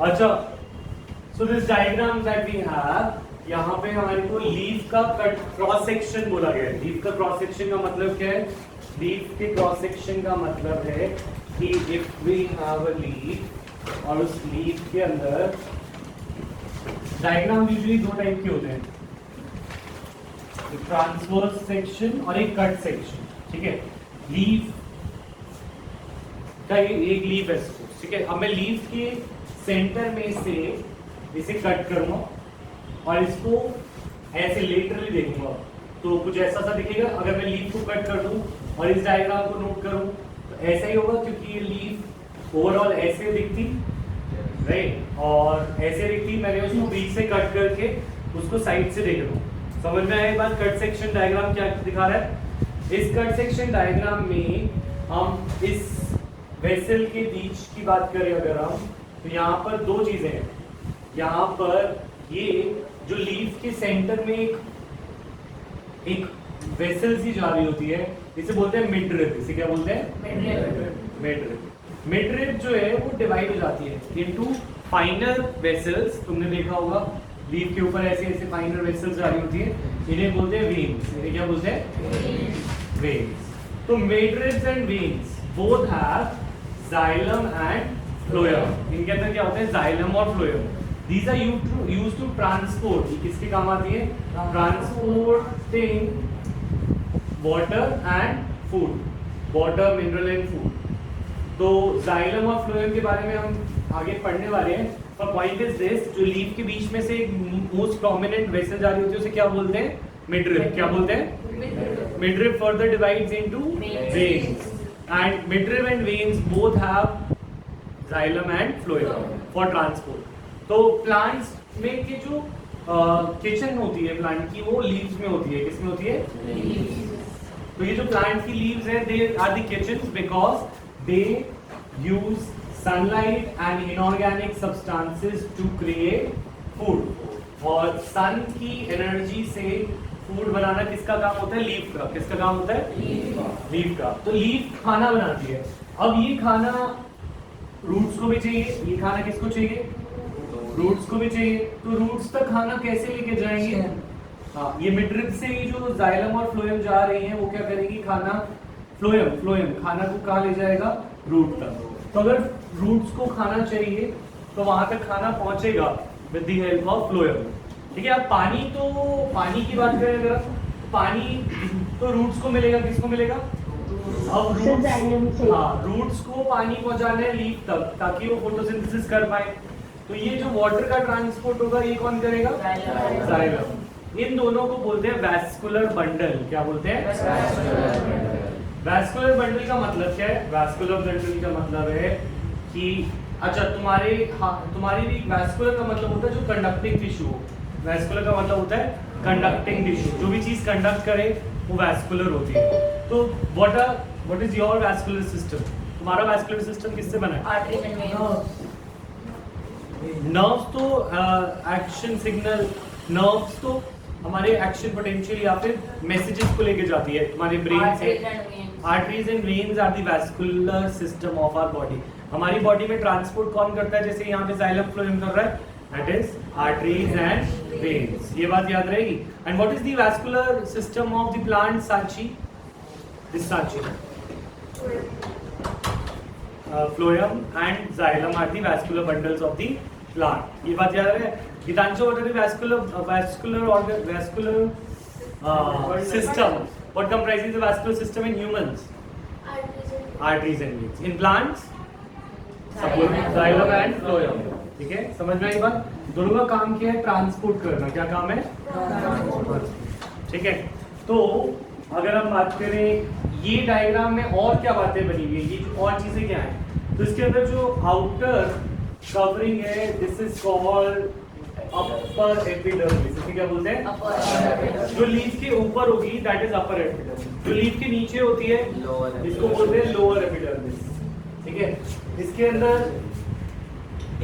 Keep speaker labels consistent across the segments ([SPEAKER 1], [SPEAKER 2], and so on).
[SPEAKER 1] अच्छा, so this diagram that we have, यहाँ पे हमारे को लीफ का कट क्रॉस सेक्शन बोला गया है। लीफ का क्रॉस सेक्शन का मतलब क्या है? लीफ के क्रॉस सेक्शन का मतलब है कि if we have a leaf और उस लीफ के अंदर डायग्राम यूजुअली दो टाइप के होते हैं, एक ट्रांसवर्स सेक्शन और एक कट सेक्शन। ठीक है, लीफ का एक लीफ है, ठीक है। अब मैं लीफ के सेंटर में से इसे कट करूंगा और इसको ऐसे लेटरली देखूंगा तो कुछ ऐसा सा दिखेगा। अगर मैं लीफ को कट कर दूं और इस डायग्राम को नोट करूं तो ऐसा ही होगा, क्योंकि ये लीफ ओवरऑल ऐसे दिखती, राइट, और ऐसे दिखती। मैंने उसको बीच से कट करके उसको साइड से देख रहा हूं। समझ में आया बात? कट सेक्शन डायग्राम क्या दिखा रहा है? इस कट सेक्शन डायग्राम में हम इस वेसल के बीच की बात करें अगर हम, तो यहाँ पर दो चीजें हैं। यहाँ पर ये जो लीफ के सेंटर में एक वेसल सी जा रही होती है, इसे बोलते हैं मिडरिब। इसे क्या बोलते हैं? मिडरिब। मिडरिब जो है वो डिवाइड हो जाती है इनटू फाइनर वेसल्स। तुमने देखा होगा लीफ के ऊपर ऐसे ऐसे फाइनर वेसल्स जा रही होती है, इन्हें बोलते हैं वेन्स। इन्हें क्या बोलते हैं? वेन्स। तो midribs and veins both have xylem and phloem. इनके अंदर क्या होता है? जाइलम और phloem. These are used to transport. ये किसके काम आती है? Transporting water and food, water, mineral and food. तो जाइलम और फ्लोएम के बारे में हम आगे पढ़ने वाले हैं। पर पॉइंट इज दिस, जो लीफ के बीच में से एक मोस्ट प्रोमिनेंट वेसल जा रही होती है उसे क्या बोलते हैं? मिडरिब। क्या बोलते हैं? Midrib further divides into veins, and midrib and veins both have xylem and phloem for transport. तो प्लांट्स में की जो किचन होती है प्लांट की, वो लीव्स में होती है। किसमें होती है? तो ये जो प्लांट की लीव्स है, they are the kitchens because they use sunlight and inorganic substances to create food. और सन की एनर्जी से फूड बनाना किसका काम होता है? लीफ का। किसका काम होता है? लीफ का। तो लीफ खाना बनाती है। अब ये खाना रूट्स को भी चाहिए, ये खाना किसको चाहिए? रूट्स को भी चाहिए। तो रूट्स तक खाना कैसे लेके जाएंगे? हाँ, ये मिडरिब से ही जो जाइलम और फ्लोएम जा रही हैं वो क्या करेंगी? खाना फ्लोएम खाना को कहाँ ले जाएगा? रूट तक। तो अगर रूट्स को खाना चाहिए तो वहां तक खाना पहुंचेगा with the help of phloem. ठीक है। अब पानी की बात करें अगर, पानी तो रूट्स को मिलेगा। किसको मिलेगा? अब रूट्स को पानी पहुंचाना है लीफ तक ताकि वो फोटोसिंथेसिस कर पाए। तो ये जो वाटर का ट्रांसपोर्ट होगा ये कौन करेगा? जाइलम। इन दोनों को बोलते हैं वैस्कुलर बंडल। क्या बोलते हैं? वैस्कुलर बंडल का मतलब क्या है? वैस्कुलर बंडल का मतलब है कि अच्छा तुम्हारी भी वैस्कुलर का मतलब होता है जो कंडक्टिंग टिश्यू हो। वैस्कुलर का मतलब होता है कंडक्टिंग टिश्यू। जो भी चीज कंडक्ट करे वो वैस्कुलर होती है। तो what is your vascular system? तुम्हारा वैस्कुलर सिस्टम किससे बना है?
[SPEAKER 2] Arteries and veins.
[SPEAKER 1] नर्व्स तो एक्शन सिग्नल, नर्व्स तो हमारे एक्शन पोटेंशियल या फिर मैसेजेस को लेके जाती है तुम्हारे ब्रेन से। Arteries and veins are the vascular system of our body. हमारी बॉडी में ट्रांसपोर्ट कौन करता है? जैसे यहाँ पे जाइलम फ्लोएम कर रहा है, that is arteries and veins. ये बात याद रहेगी। And what is the vascular system of the plant? Sanchi. This Sanchi, phloem and xylem are the vascular bundles of the plant. ये बात याद है? गीतांशु, what are the vascular system? What comprises the vascular system in humans? Arteries and veins. In plants? Xylem and phloem. ठीक है, समझ में आई बात? दोनों का काम क्या है? ट्रांसपोर्ट करना। क्या काम है? ठीक है। तो अगर हम बात करें ये डायग्राम में और क्या बातें बनी हुई है, ये जो और चीजें क्या है, तो इसके अंदर जो आउटर कवरिंग है, this is called upper epidermis. इसे क्या बोलते हैं? जो लीफ के ऊपर होगी दैट इज अपर एपिडर्मिस। जो लीफ के नीचे होती है इसको बोलते हैं लोअर एपिडर्मिस। ठीक है। इसके अंदर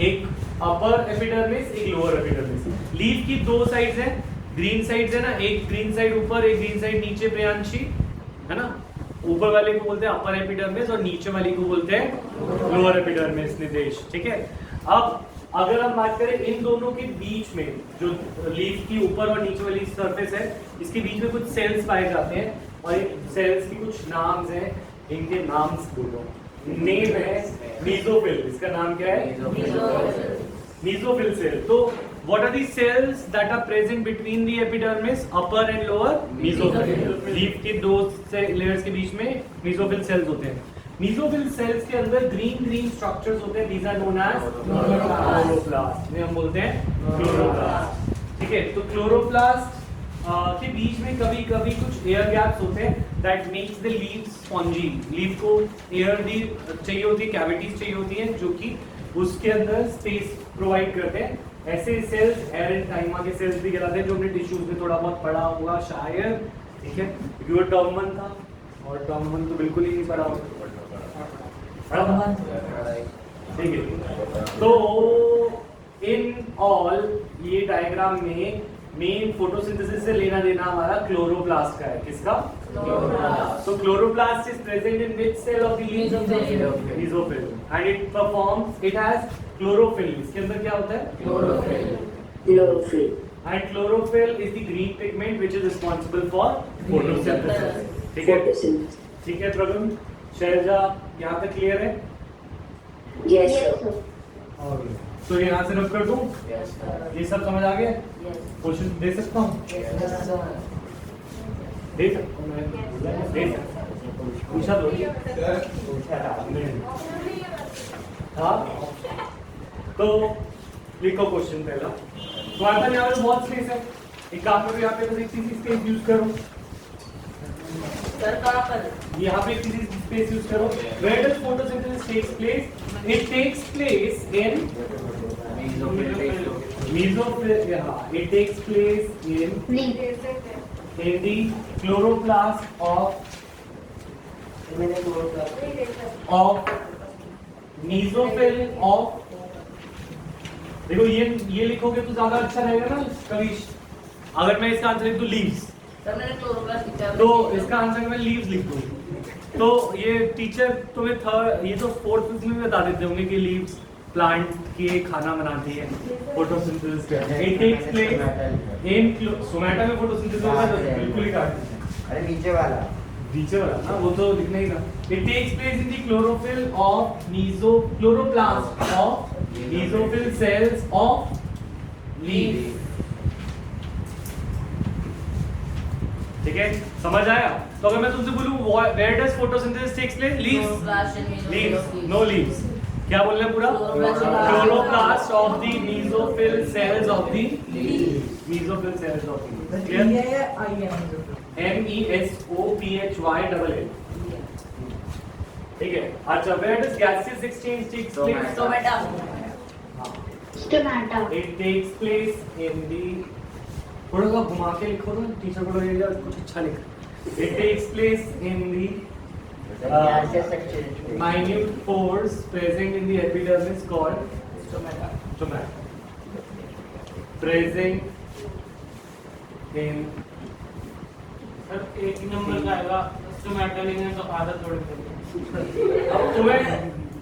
[SPEAKER 1] एक अपर एपिडर्मिस, एक लोअर एपिडर्मिस। लीफ की दो साइड्स हैं, ग्रीन साइड्स है ना, एक ग्रीन साइड ऊपर, एक ग्रीन साइड नीचे, प्रियांशी, है ना। ऊपर वाले को बोलते हैं अपर एपिडर्मिस और नीचे वाली को बोलते हैं लोअर एपिडर्मिस, निदेश। ठीक है। अब अगर हम बात करें इन दोनों के बीच में, जो लीफ की ऊपर और नीचे वाली सरफेस है, इसके बीच में कुछ सेल्स पाए जाते हैं और सेल्स की कुछ नाम्स हैं, इनके नाम्स बोलो। नेम है मीजोफिल, इसका नाम क्या है? Mesophyll cell. तो what are the cells that are present between the epidermis, upper and lower? Mesophyll। Leaf के दो लेयर्स के बीच में मेसोफिल सेल्स होते हैं। मेसोफिल सेल्स के अंदर ग्रीन स्ट्रक्चर्स होते हैं, these are known as chloroplast, जिन्हें हम बोलते हैं क्लोरोप्लास्ट। ठीक है, तो क्लोरोप्लास्ट के बीच में कभी कभी कुछ एयर गैप्स होते हैं, that makes the leaf spongy. Leaf को एयर दी चाहिए होती है, कैविटीज चाहिए होती हैं, जो कि उसके अंदर स्पेस प्रोवाइड करते हैं। ऐसे सेल्स एरेंटाइमा के सेल्स भी कहलाते हैं, जो हमने टिश्यूज में थोड़ा बहुत पढ़ा होगा शायद। ठीक है, क्योंकि वो टर्म 1 था और टर्म 1 तो बिल्कुल ही नहीं पढ़ा होगा। ठीक है, तो इन ऑल ये डायग्राम में मेन फोटोसिंथेसिस से लेना देना हमारा क्लोरोप्लास्ट का है। किसका? Chloroplast. So chloroplast is present in which cell of the leaf? Mesophyll. And it performs, it has chlorophyll. इसके अंदर क्या होता है? Chlorophyll. And chlorophyll is the green pigment which is responsible for photosynthesis. ठीक है? ठीक है प्रगम, शैलजा, यहाँ तक क्लियर है?
[SPEAKER 2] Yes sir.
[SPEAKER 1] और तो यहाँ से नोट कर दूं? ये सब समझ आ गया? क्वेश्चन दे सकता हूँ? दे सकता हूँ मैं? दे सकता हूँ। पूछा तो? हाँ, तो लिखो क्वेश्चन पहला। तुम्हारे पास यहाँ पे बहुत स्पेस है, एक काम करो, यहाँ पे बस एक चीज स्पेस यूज करो।
[SPEAKER 2] सर कहाँ पर?
[SPEAKER 1] यहाँ पे एक चीज स्पेस यूज करो। Where does photosynthesis takes place? It takes place in mesophyll. Yeah, it takes place in the chloroplast of mesophyll of। देखो ये लिखोगे तो ज्यादा अच्छा रहेगा ना कविश। अगर मैं इसका आंसर लिख दूं लीव्स, तो इसका आंसर मैं लीव्स लिख दूं, तो ये टीचर तुम्हें थर्ड, ये तो फोर्थ फिफ्थ में बता देते होंगे कि लीव्स प्लांट के खाना बनाती है, फोटोसिंथेसिस करती है। It takes place in stomata में फोटोसिंथेसिस होता है, बिल्कुल ही काट दीजिए।
[SPEAKER 3] अरे नीचे वाला
[SPEAKER 1] ना, वो तो लिखना ही था। It takes place in the chlorophyll of chloroplast of mesophyll cells of leaf। ठीक है, समझ आया? तो अगर मैं तुमसे बोलूं where does photosynthesis takes place? Leaves, no leaves। क्या बोलना है पूरा? Chloroplast of the mesophyll cells of the mesophyll cells of the leaf। MESOPHYLL। ठीक है, अच्छा, where does gaseous exchange takes place?
[SPEAKER 2] Stomata।
[SPEAKER 1] It takes place in the, थोड़ा सा घुमा के लिखो ना, टीचर को लगेगा कुछ अच्छा लिखा। It takes place in the minute pores present in the epidermis called stomata। Present in,
[SPEAKER 4] sir एक नंबर का आएगा स्टोमेटा लिखने तो आदत थोड़ी पड़ेगी।
[SPEAKER 1] अब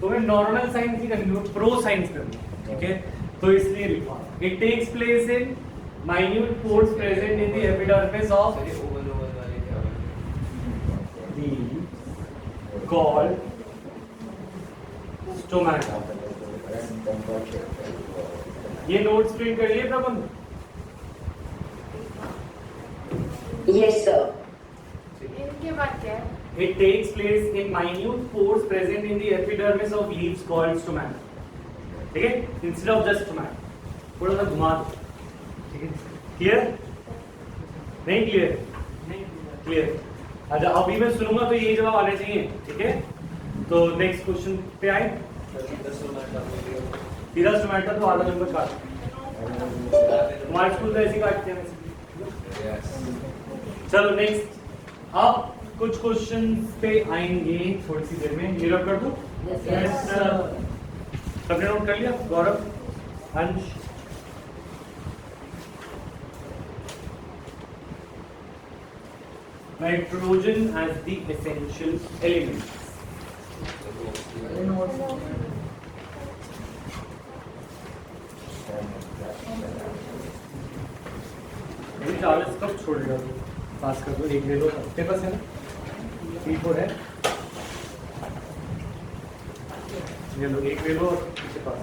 [SPEAKER 1] तुम्हें नॉर्मल साइंस ही करनी है, प्रो साइंस करनी है। ठीक है, तो इसलिए लिखा। It takes place in minute pores present in the epidermis of the called stomata। ये नोट्स प्रिंट करिए प्रबंध।
[SPEAKER 2] Yes sir.
[SPEAKER 5] इनके बाद क्या है?
[SPEAKER 1] It takes place in minute pores present in the epidermis of leaves called stomata। ठीक है, instead of just stomata, थोड़ा सा घुमा दो। ठीक है, क्लियर? नहीं क्लियर? क्लियर। अच्छा, अभी मैं सुनूंगा तो ये जवाब आने चाहिए। ठीक है, तो नेक्स्ट क्वेश्चन पे आए। सीधा स्टोमेटा तो आधा नंबर काट, तुम्हारे स्कूल तो ऐसे काटते हैं वैसे। चलो नेक्स्ट, अब कुछ क्वेश्चन पे आएंगे थोड़ी सी देर में। ये नोट कर दूं?
[SPEAKER 2] Yes,
[SPEAKER 1] सबने नोट कर लिया? Gaurav, Ansh, nitrogen as the essential element. अभी 40 कब छोड़ेगा तू? पास कर दो, एक ले लो, तेरे पास है ना? 3-4 है, ये लो, एक ले लो और इसके पास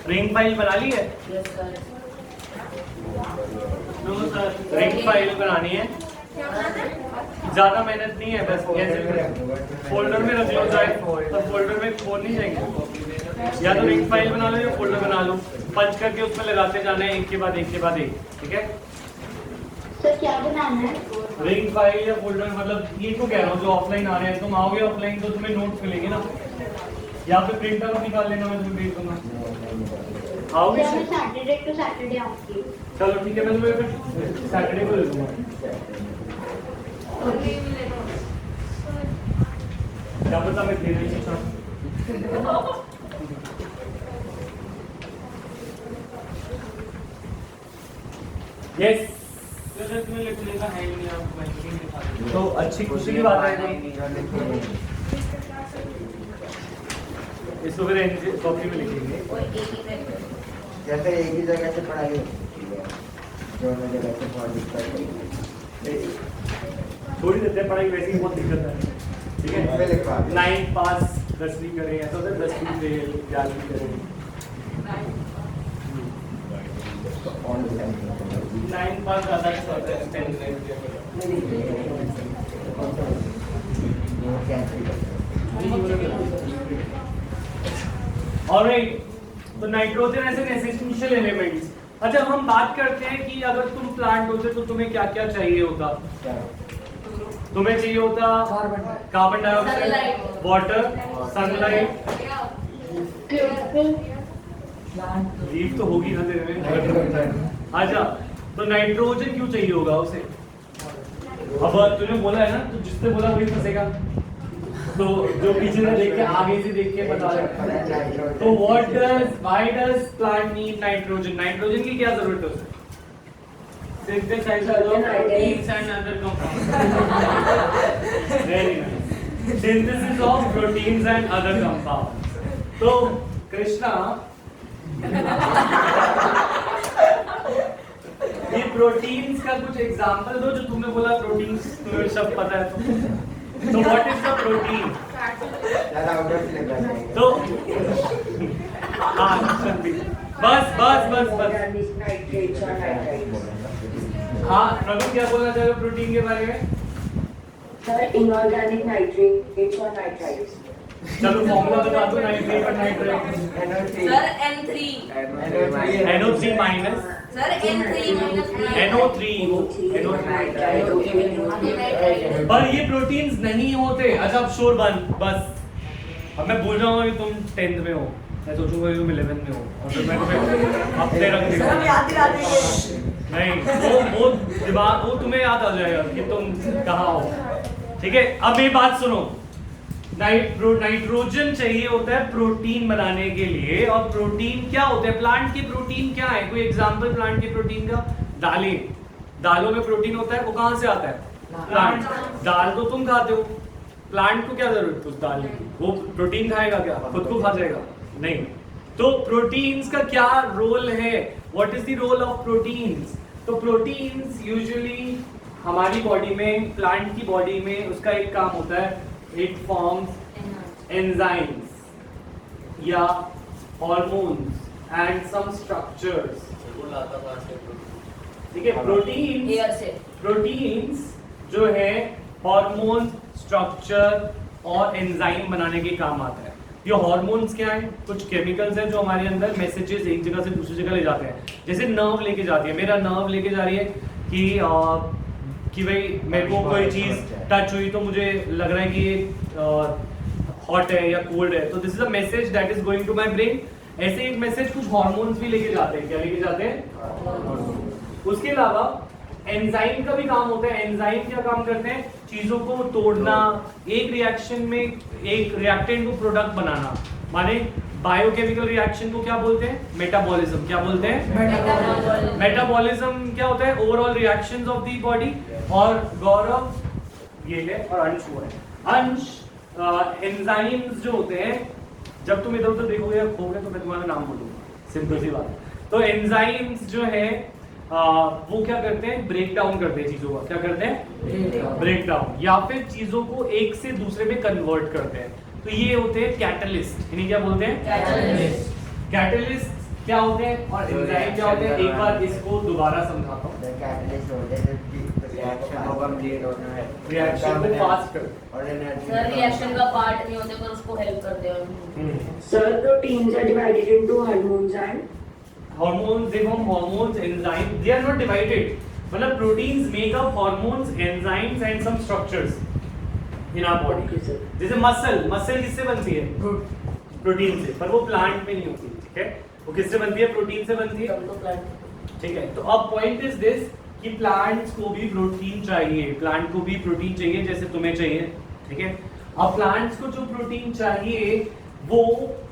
[SPEAKER 1] रिंग फाइल बना ली है?
[SPEAKER 2] Yes, sir.
[SPEAKER 4] No sir,
[SPEAKER 1] ring file बनानी है, ज्यादा मेहनत नहीं है, बस ऐसे फोल्डर में रख लो चाहे, तो फोल्डर में खोल नहीं जाएंगे, या तो रिंग फाइल बना लो या फोल्डर बना लो, पंच करके उसमें लगाते जाना है एक के बाद एक के बाद एक, ठीक है?
[SPEAKER 2] सर क्या बनाना है?
[SPEAKER 1] रिंग फाइल या फोल्डर, मतलब ये तो कह रहा हूँ जो ऑफलाइन आ रहे हैं, तुम आओगे ऑफलाइन तो तुम्हें नोट्स मिलेंगे ना, या फिर प्रिंट आउट निकाल लेना, मैं तुम्हें भेज दूंगा। आओगे?
[SPEAKER 2] सर मैं सैटरडे टू सैटरडे आऊंगी।
[SPEAKER 1] चलो ठीक है, मैं तुम्हें फिर सैटरडे को ले दूंगा। क्या पता मैं दे नहीं सकता। यस,
[SPEAKER 4] सर तुम्हें लिखने का है ही नहीं, आपको मैं लिख नहीं पाता।
[SPEAKER 1] तो अच्छी खुशी की बात है, इसको फिर कॉपी में लिखेंगे।
[SPEAKER 6] जैसे एक ही जगह से पढ़ाई होती है, दोनों जगह से पढ़ाई
[SPEAKER 1] थोड़ी देते हैं पढ़ाई, वैसे ही बहुत दिक्कत है, ठीक
[SPEAKER 6] मैं लिखवा
[SPEAKER 1] है?
[SPEAKER 6] दूँ।
[SPEAKER 1] 9 पास 10वीं करें, ऐसा होता है 10वीं फेल 11वीं करें,
[SPEAKER 4] 9 पास ज़्यादा अच्छा होता है 10
[SPEAKER 1] ऑलराइट, तो nitrogen as an essential elements. अच्छा, हम बात करते हैं कि अगर तुम प्लांट होते तो तुम्हें क्या क्या चाहिए होता? तुम्हें चाहिए होता carbon dioxide, water, sunlight, leaf तो होगी ना तेरे में। अच्छा, तो नाइट्रोजन क्यों चाहिए होगा उसे? अब तूने बोला है ना, तो जिसने बोला वही फंसेगा, तो जो पीछे से देख के आगे से देख के बता रहे। तो why does plant need nitrogen? Nitrogen की क्या जरूरत है उसे?
[SPEAKER 4] synthesize of proteins and other compounds.
[SPEAKER 1] Very nice. Synthesis of proteins and other compounds. तो कृष्णा, ये प्रोटीन्स का कुछ एग्जांपल दो, जो तुमने बोला प्रोटीन्स तुम्हें सब पता है, तो व्हाट इज द प्रोटीन? तो हाँ, बस बस बस बस हाँ, प्रभु क्या बोलना चाह रहे हो प्रोटीन के बारे में?
[SPEAKER 2] सर इनऑर्गेनिक नाइट्रेट्स और नाइट्राइट्स।
[SPEAKER 1] चलो फॉर्मूला बता दो, नाइट्रेट और nitrate.
[SPEAKER 7] Sir N3
[SPEAKER 1] NO3 minus
[SPEAKER 7] sir N3
[SPEAKER 1] NO3 पर ये प्रोटीन्स नहीं होते। अच्छा, अब शोर बंद, बस। अब मैं बोल रहा हूँ कि तुम 10th में हो, मैं सोचूंगा कि तुम 11th में हो, और फिर मैं तुम्हें हफ्ते रख दूंगा। नहीं, वो दिमाग, वो तुम्हें याद आ जाएगा कि तुम कहाँ हो, ठीक है? अब ये बात सुनो, नाइट्रोजन चाहिए होता है प्रोटीन बनाने के लिए, और प्रोटीन क्या होता है? प्लांट के प्रोटीन क्या है? कोई एग्जांपल प्लांट के प्रोटीन का? दालें, दालों में प्रोटीन होता है, वो कहाँ से आता है? प्लांट। दाल तो तुम खाते हो, प्लांट को क्या जरूरत है उस दाल की? वो प्रोटीन खाएगा क्या? खुद को खा जाएगा? नहीं। तो प्रोटीन्स का क्या रोल है? What is the role of proteins? तो प्रोटीन्स यूजुअली हमारी बॉडी में, प्लांट की बॉडी में, उसका एक काम होता है, इट फॉर्म्स एंजाइम्स या हॉर्मोन्स एंड सम स्ट्रक्चर्स, ठीक है? प्रोटीन्स जो है हार्मोन, स्ट्रक्चर और एंजाइम बनाने के काम आता है। ये हार्मोन्स क्या है? कुछ केमिकल्स हैं जो हमारे अंदर मैसेजेस एक जगह से दूसरी जगह ले जाते हैं। जैसे नर्व लेके जाती है, मेरा नर्व लेके जा रही है कि भाई मेरे को कोई चीज टच हुई तो मुझे लग रहा है कि ये हॉट है या कोल्ड है, तो this is a message that is going to my brain. ऐसे एक मैसेज कुछ हार्मोन्स भी लेके जाते हैं। क्या लेके जाते हैं? उसके अलावा एंजाइम का भी काम होता है। एंजाइम क्या काम करते हैं? चीजों को तोड़ना, एक रिएक्शन में एक रिएक्टेंट को प्रोडक्ट बनाना। माने बायोकेमिकल रिएक्शन को क्या बोलते हैं? मेटाबॉलिज्म। क्या बोलते हैं? मेटाबॉलिज्म क्या होता है? Overall reactions of the body. और गौरव ये है और अंश वो है। अंश एंजाइम्स जो होते हैं, जब तुम इधर उधर देखोगे या खोगे तो मैं तुम्हारा नाम बोलूंगा। सिंपल सी बात। तो एंजाइम्स जो है वो क्या करते हैं, ब्रेक डाउन करते हैं चीजों का, क्या करते हैं, ब्रेक डाउन, या फिर चीजों को एक से दूसरे में कन्वर्ट करते हैं। तो ये होते हैं कैटलिस्ट, इन्हें क्या बोलते हैं, कैटलिस्ट क्या होते हैं और एंजाइम क्या होते हैं। एक बार इसको दोबारा समझाता हूँ।
[SPEAKER 6] कैटलिस्ट होते हैं रिएक्शन को कंप्लीट होना है,
[SPEAKER 1] रिएक्शन को फास्ट कर,
[SPEAKER 6] और एनर्जी
[SPEAKER 7] सर रिएक्शन का पार्ट नहीं होते पर उसको हेल्प करते हैं।
[SPEAKER 2] Sir, proteins are divided into hormones and
[SPEAKER 1] hormones, जब हम hormones, enzymes, they are not divided, मतलब proteins make up hormones, enzymes and some structures in our body।
[SPEAKER 2] Okay, sir.
[SPEAKER 1] जैसे मसल किससे बनती है, प्रोटीन से, पर वो प्लांट में नहीं होती, ठीक है। वो किससे बनती है, प्रोटीन से बनती है,
[SPEAKER 7] तब तो प्लांट
[SPEAKER 1] ठीक है। तो अब पॉइंट इज दिस कि प्लांट्स को भी प्रोटीन चाहिए, प्लांट को भी प्रोटीन चाहिए जैसे तुम्हें चाहिए, ठीक है। अब प्लांट्स को जो प्रोटीन चाहिए वो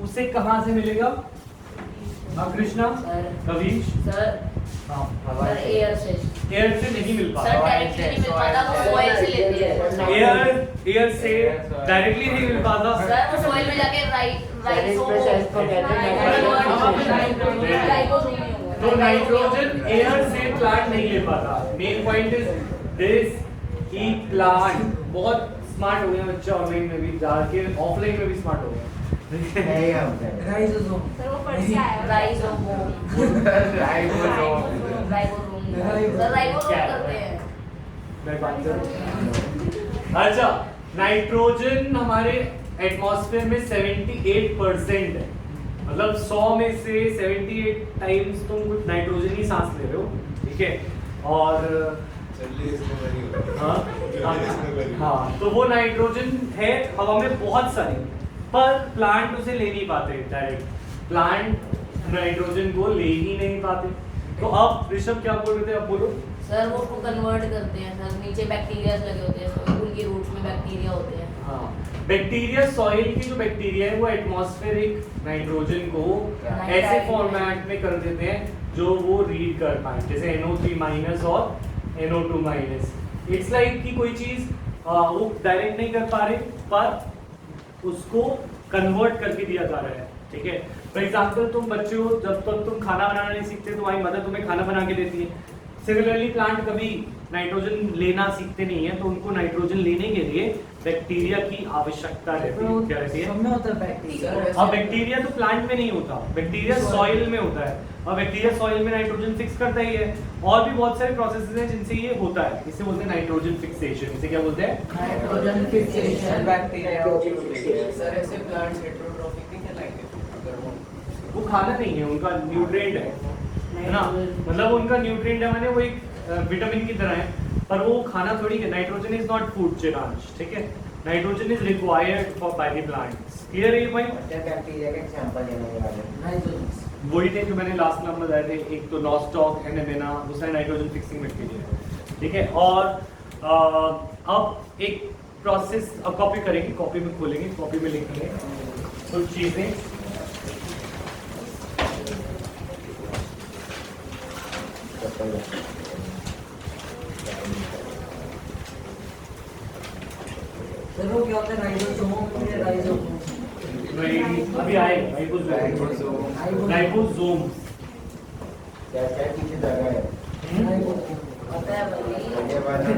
[SPEAKER 1] उसे कहाँ से मिलेगा, कृष्णा,
[SPEAKER 7] सर
[SPEAKER 1] कविश,
[SPEAKER 7] सर
[SPEAKER 1] हाँ,
[SPEAKER 7] सर एयर से
[SPEAKER 1] एयर से नहीं मिल
[SPEAKER 7] सर
[SPEAKER 1] पाता,
[SPEAKER 7] डायरेक्टली नहीं मिल पाता वो सॉइल से लेते हैं
[SPEAKER 1] एयर से डायरेक्टली नहीं मिल पाता।
[SPEAKER 7] सर वो सॉइल में जाके
[SPEAKER 1] तो नाइट्रोजन एयर से प्लांट नहीं ले पाता। मेन पॉइंट इज दिस कि प्लांट बहुत स्मार्ट हो गया बच्चा, ऑनलाइन में भी जाके ऑफलाइन में भी स्मार्ट हो गया।
[SPEAKER 6] नहीं हम
[SPEAKER 5] सर वो पढ़ के आया
[SPEAKER 7] राइजोसोम करते हैं।
[SPEAKER 1] मैं बात करूं, अच्छा नाइट्रोजन हमारे एटमॉस्फेयर में 78% है, मतलब 100 में से 78 टाइम्स तुम कुछ नाइट्रोजन ही सांस ले रहे हो, ठीक है। और हाँ, तो वो नाइट्रोजन है हवा में बहुत सारी, पर प्लांट उसे ले नहीं पाते डायरेक्ट, प्लांट नाइट्रोजन को ले ही नहीं पाते। तो अब ऋषभ क्या बोल रहे थे, अब बोलो।
[SPEAKER 7] सर वो उसको कन्वर्ट करते हैं सर, नीचे बैक्टीरिया लगे होते हैं, तो उनकी रूट्स में बैक्टीरिया होते हैं।
[SPEAKER 1] हाँ, बैक्टीरिया, सॉइल की जो बैक्टीरिया है वो एटमॉस्फेरिक नाइट्रोजन को ऐसे फॉर्मेट में कर देते हैं जो वो रीड कर पाए, जैसे NO3- और NO2-। इट्स लाइक कि कोई चीज वो डायरेक्ट नहीं कर पा रहे पर उसको कन्वर्ट करके दिया जा रहा है, ठीक है। फॉर एग्जाम्पल तुम बच्चे हो, जब तक तुम खाना बनाना नहीं सीखते तुम्हारी मदर तुम्हें खाना बना के देती है। सिमिलरली प्लांट कभी नाइट्रोजन लेना सीखते नहीं है, तो उनको नाइट्रोजन लेने के लिए बैक्टीरिया की आवश्यकता रहती है। क्या रहती है? अब बैक्टीरिया तो प्लांट में नहीं होता, बैक्टीरिया सॉइल में होता है, और बैक्टीरिया सॉइल में नाइट्रोजन फिक्स करता ही है। और भी बहुत सारे प्रोसेसेस हैं जिनसे ये होता है, इसे बोलते हैं नाइट्रोजन फिक्सेशन। इसे क्या बोलते हैं?
[SPEAKER 8] Nitrogen fixation. Bacteria
[SPEAKER 2] Nitrogen fixation.
[SPEAKER 8] Sir ऐसे प्लांट्स हेटेरोट्रॉफिक नहीं कहलाएंगे अगर
[SPEAKER 1] वो खाना नहीं है, उनका न्यूट्रिएंट है ना, मतलब उनका न्यूट्रिएंट है, माने वो एक विटामिन की तरह है, पर वो खाना थोड़ी है। नाइट्रोजन इज नॉट फूड चिरांश, ठीक है। Nitrogen is required for by the plants. Clear है ये पॉइंट?
[SPEAKER 6] बैक्टीरिया के एग्जांपल देने वाले
[SPEAKER 8] नाइट्रोजन
[SPEAKER 1] वही थे जो मैंने लास्ट में बताए थे, एक तो नॉस्टॉक, एनेमेना, दूसरा नाइट्रोजन फिक्सिंग बैक्टीरिया, ठीक है। और अब एक प्रोसेस अब कॉपी करेंगे, कॉपी में खोलेंगे, कॉपी में लिखेंगे कुछ चीजें।
[SPEAKER 8] सर वो क्या होता है राइबोसोम या राइजोसोम?
[SPEAKER 1] अभी आए राइबोसोम
[SPEAKER 6] क्या क्या किसी जगह है
[SPEAKER 7] पता है भाई।
[SPEAKER 6] ये वाला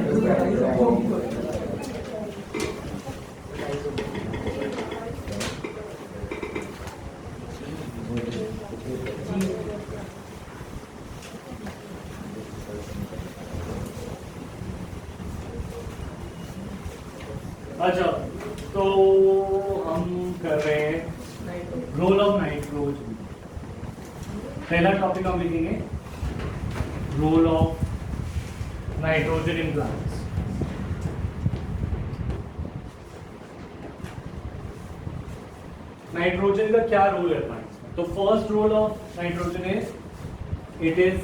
[SPEAKER 1] अच्छा, तो हम कर रहे हैं रोल ऑफ नाइट्रोजन। पहला टॉपिक हम लिखेंगे role of nitrogen in plants. Nitrogen का क्या रोल है प्लांट्स में? तो first role of nitrogen is it is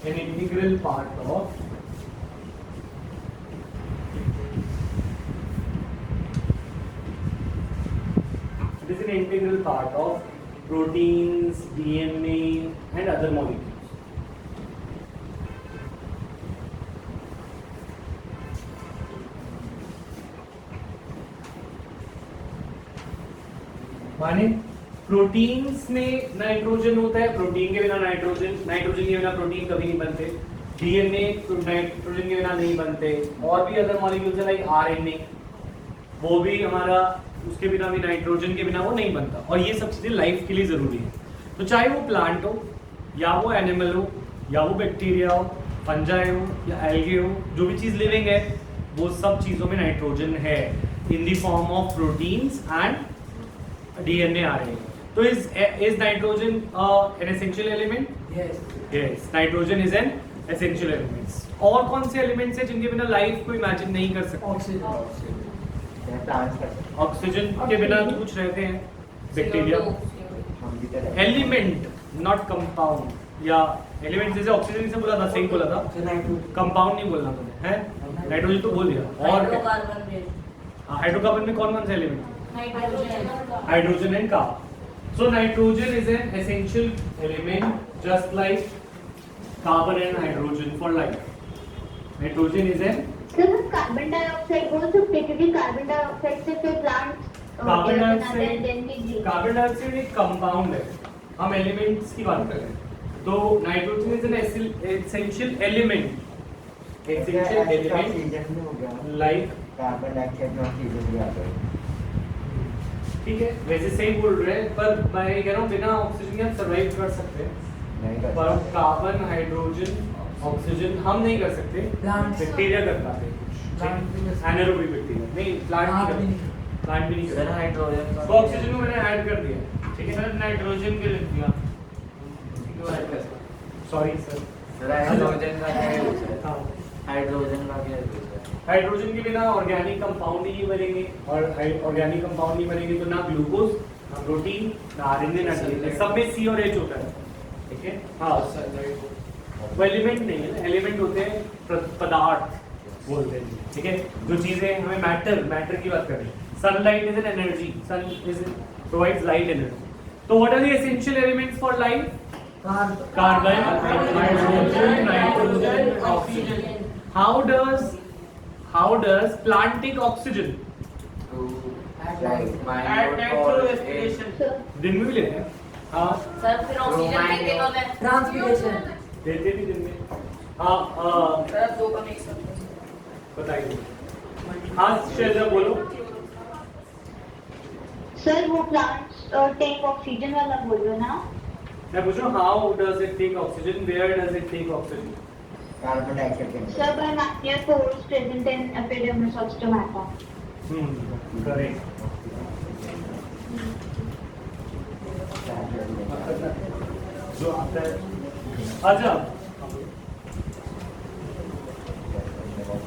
[SPEAKER 1] an integral part of integral part of proteins, DNA and other molecules. माने proteins में नाइट्रोजन होता है, प्रोटीन के बिना नाइट्रोजन, नाइट्रोजन के बिना प्रोटीन कभी नहीं बनते, डीएनए नाइट्रोजन के बिना नहीं बनते, और भी अदर मॉलिक्यूल्स है लाइक आरएनए, वो भी हमारा उसके बिना भी नाइट्रोजन के बिना वो नहीं बनता, और ये सब चीज़ें लाइफ के लिए ज़रूरी है। तो चाहे वो प्लांट हो या वो एनिमल हो या वो बैक्टीरिया हो, फंजाई हो या एल्गे हो, जो भी चीज़ लिविंग है वो सब चीज़ों में नाइट्रोजन है in the form of proteins and DNA RNA. तो is nitrogen an essential element?
[SPEAKER 8] Yes.
[SPEAKER 1] Yes, nitrogen is an essential element. और कौन से एलिमेंट्स हैं जिनके बिना लाइफ को इमेजिन नहीं कर सकते?
[SPEAKER 8] Oxygen.
[SPEAKER 6] प्लांट्स कर सकते
[SPEAKER 1] ऑक्सीजन के बिना तो कुछ रहते हैं, बैक्टीरिया।
[SPEAKER 6] हम भी कर
[SPEAKER 1] एलिमेंट नॉट कंपाउंड, या एलिमेंट जैसे ऑक्सीजन से बोला था, सही बोला था,
[SPEAKER 8] So nitrogen.
[SPEAKER 1] कंपाउंड नहीं बोलना तुम्हें, है नाइट्रोजन तो बोल दिया। और
[SPEAKER 7] हाइड्रोकार्बन बेस,
[SPEAKER 1] हाइड्रोकार्बन में कौन कौन से element?
[SPEAKER 7] Nitrogen,
[SPEAKER 1] hydrogen and carbon. So nitrogen is an essential element just like carbon and hydrogen for life. Nitrogen is N
[SPEAKER 9] sir carbon dioxide बोल सकते हैं क्योंकि कार्बन डाइऑक्साइड से फिर प्लांट्स
[SPEAKER 1] कार्बन डाइऑक्साइड एक कंपाउंड है, हम एलिमेंट्स की बात कर रहे हैं। तो nitrogen is an essential element, essential element
[SPEAKER 6] oxygen में हो गया,
[SPEAKER 1] लाइक,
[SPEAKER 6] कार्बन डाइऑक्साइड में ऑक्सीजन भी आता है।
[SPEAKER 1] ठीक है वैसे सही बोल रहे हैं, पर मैं ये कह रहा हूँ बिना ऑक्सीजन के हम सर्वाइव कर सकते हैं,
[SPEAKER 6] नहीं कर
[SPEAKER 1] पर
[SPEAKER 6] सकते।
[SPEAKER 1] कार्बन हाइड्रोजन ऑक्सीजन हम नहीं कर सकते,
[SPEAKER 8] Plants.
[SPEAKER 1] बैक्टीरिया कर पाते
[SPEAKER 8] Plant भी कर
[SPEAKER 1] हैं,
[SPEAKER 8] सकते हैं।
[SPEAKER 1] एनारोबिक बैक्टीरिया नहीं, प्लांट
[SPEAKER 8] Plant
[SPEAKER 1] नहीं
[SPEAKER 8] भी नहीं।
[SPEAKER 1] करते, प्लांट भी नहीं
[SPEAKER 4] सर
[SPEAKER 1] करते।
[SPEAKER 4] हाइड्रोजन
[SPEAKER 1] तो ऑक्सीजन को मैंने ऐड कर दिया, ठीक है
[SPEAKER 4] सर नाइट्रोजन के लिख दिया।
[SPEAKER 1] Sorry sir.
[SPEAKER 4] सर हाइड्रोजन का क्या यूज है?
[SPEAKER 1] हाँ,
[SPEAKER 4] हाइड्रोजन का क्या यूज है?
[SPEAKER 1] हाइड्रोजन के बिना ऑर्गेनिक कंपाउंड ही नहीं बनेंगे, और ऑर्गेनिक कंपाउंड नहीं बनेंगे तो ना ग्लूकोज, ना प्रोटीन, ना आरएनए, ना डीएनए, सब में सी और एच होता है, ठीक है। हाँ, वो एलिमेंट नहीं है, एलिमेंट होते हैं पदार्थ बोलते हैं, ठीक है, जो चीजें हमें मैटर की बात कर रहे हैं। Sunlight is an energy, sun is provides light energy. तो what are the essential elements for life? Carbon, hydrogen, nitrogen, oxygen. How does plant take oxygen? दिन में भी लेते हैं, हाँ
[SPEAKER 7] सर फिर ऑक्सीजन देते कब है?
[SPEAKER 8] Transpiration.
[SPEAKER 1] देते भी दिन में। हाँ
[SPEAKER 7] सर दो का मिक्स करते हैं।
[SPEAKER 1] बताइए। हाँ शैलजा बोलो।
[SPEAKER 9] सर वो प्लांट्स टेक ऑक्सीजन वाला बोल रहे हो ना?
[SPEAKER 1] मैं पूछ रहा हूँ how does it take oxygen, where does it take oxygen?
[SPEAKER 6] Carbon dioxide के अंदर।
[SPEAKER 9] Sir, by macula pores present in epidermis of stomata.
[SPEAKER 1] Correct. जो आता है अच्छा,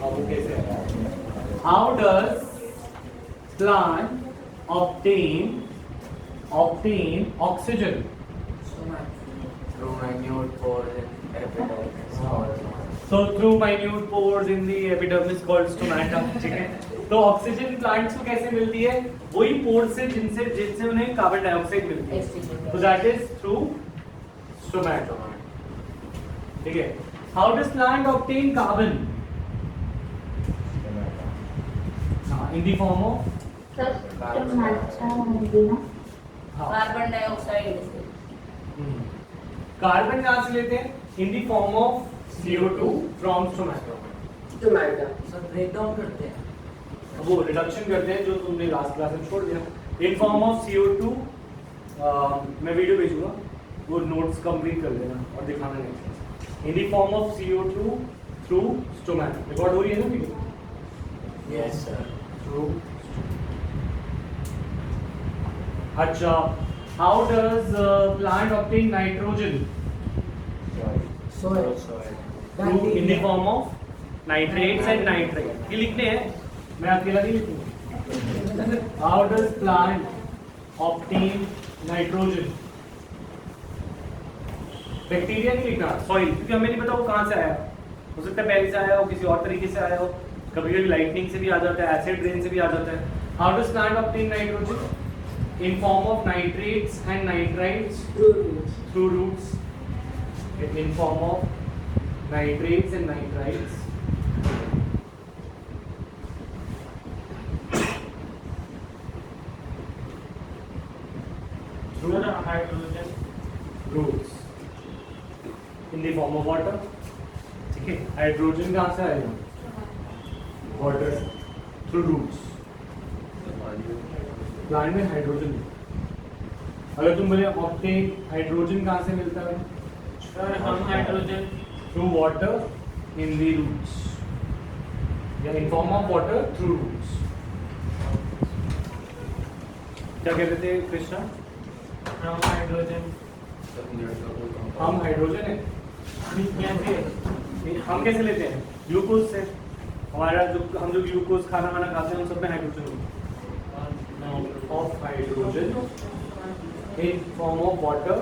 [SPEAKER 1] अब कैसे how does plant obtain oxygen?
[SPEAKER 4] Through minute pores in epidermis.
[SPEAKER 1] So through minute pores in the epidermis called stomata, ठीक है। तो ऑक्सीजन प्लांट्स को कैसे मिलती है? वही पोर से जिनसे उन्हें कार्बन डाइऑक्साइड मिलती है, तो दैट इज थ्रू स्टोमेटा, ठीक है। How does plant obtain carbon? In the form of
[SPEAKER 9] Sir, stomata होगी ना?
[SPEAKER 7] कार्बन डाइऑक्साइड से।
[SPEAKER 1] कार्बन कहाँ से लेते हैं? इन the form of CO2 from stomata.
[SPEAKER 8] Sir breakdown करते हैं।
[SPEAKER 1] वो रिडक्शन करते हैं जो तुमने लास्ट क्लास में छोड़ दिया। इन फॉर्म ऑफ CO2, मैं वीडियो भेजूंगा, वो नोट्स कंप्लीट कर देना और दिखाना नहीं। इन the form of CO2 through stomata. Record हो रही है ना वीडियो?
[SPEAKER 4] Yes sir.
[SPEAKER 1] थ्रू। अच्छा, how does plant obtain nitrogen?
[SPEAKER 8] Soil.
[SPEAKER 1] Through in the form of nitrates and nitrite. ये लिखने हैं, मैं अकेला नहीं लिखूंगा। How does plant obtain nitrogen? Bacteria नहीं लिखना, सॉइल, क्योंकि हमें नहीं पता वो कहाँ से आया। हो सकता है पहले से आया हो, किसी और तरीके से आया हो, कभी कभी लाइटनिंग से भी आ जाता है, एसिड रेन से भी आ जाता है। How does plant obtain nitrogen? In form of nitrates and nitrites through roots. In form of nitrates and nitrites through
[SPEAKER 4] hydrogen
[SPEAKER 1] roots in the form of water. ठीक है, हाइड्रोजन कहाँ से आएगा? Water through roots. प्लांट में hydrogen, अगर तुम बोले ऑप्टेक hydrogen कहाँ से मिलता है?
[SPEAKER 4] सर हम hydrogen
[SPEAKER 1] through water in the roots या in form of water through roots. क्या कहते थे कृष्णा?
[SPEAKER 4] हम हाइड्रोजन
[SPEAKER 1] हम हाइड्रोजन है,
[SPEAKER 4] कैसे
[SPEAKER 1] हम कैसे लेते हैं? ग्लूकोज से। हमारा जो हम जो ग्लूकोज खाना वाना खाते हैं उन सब में hydrogen of hydrogen in form of water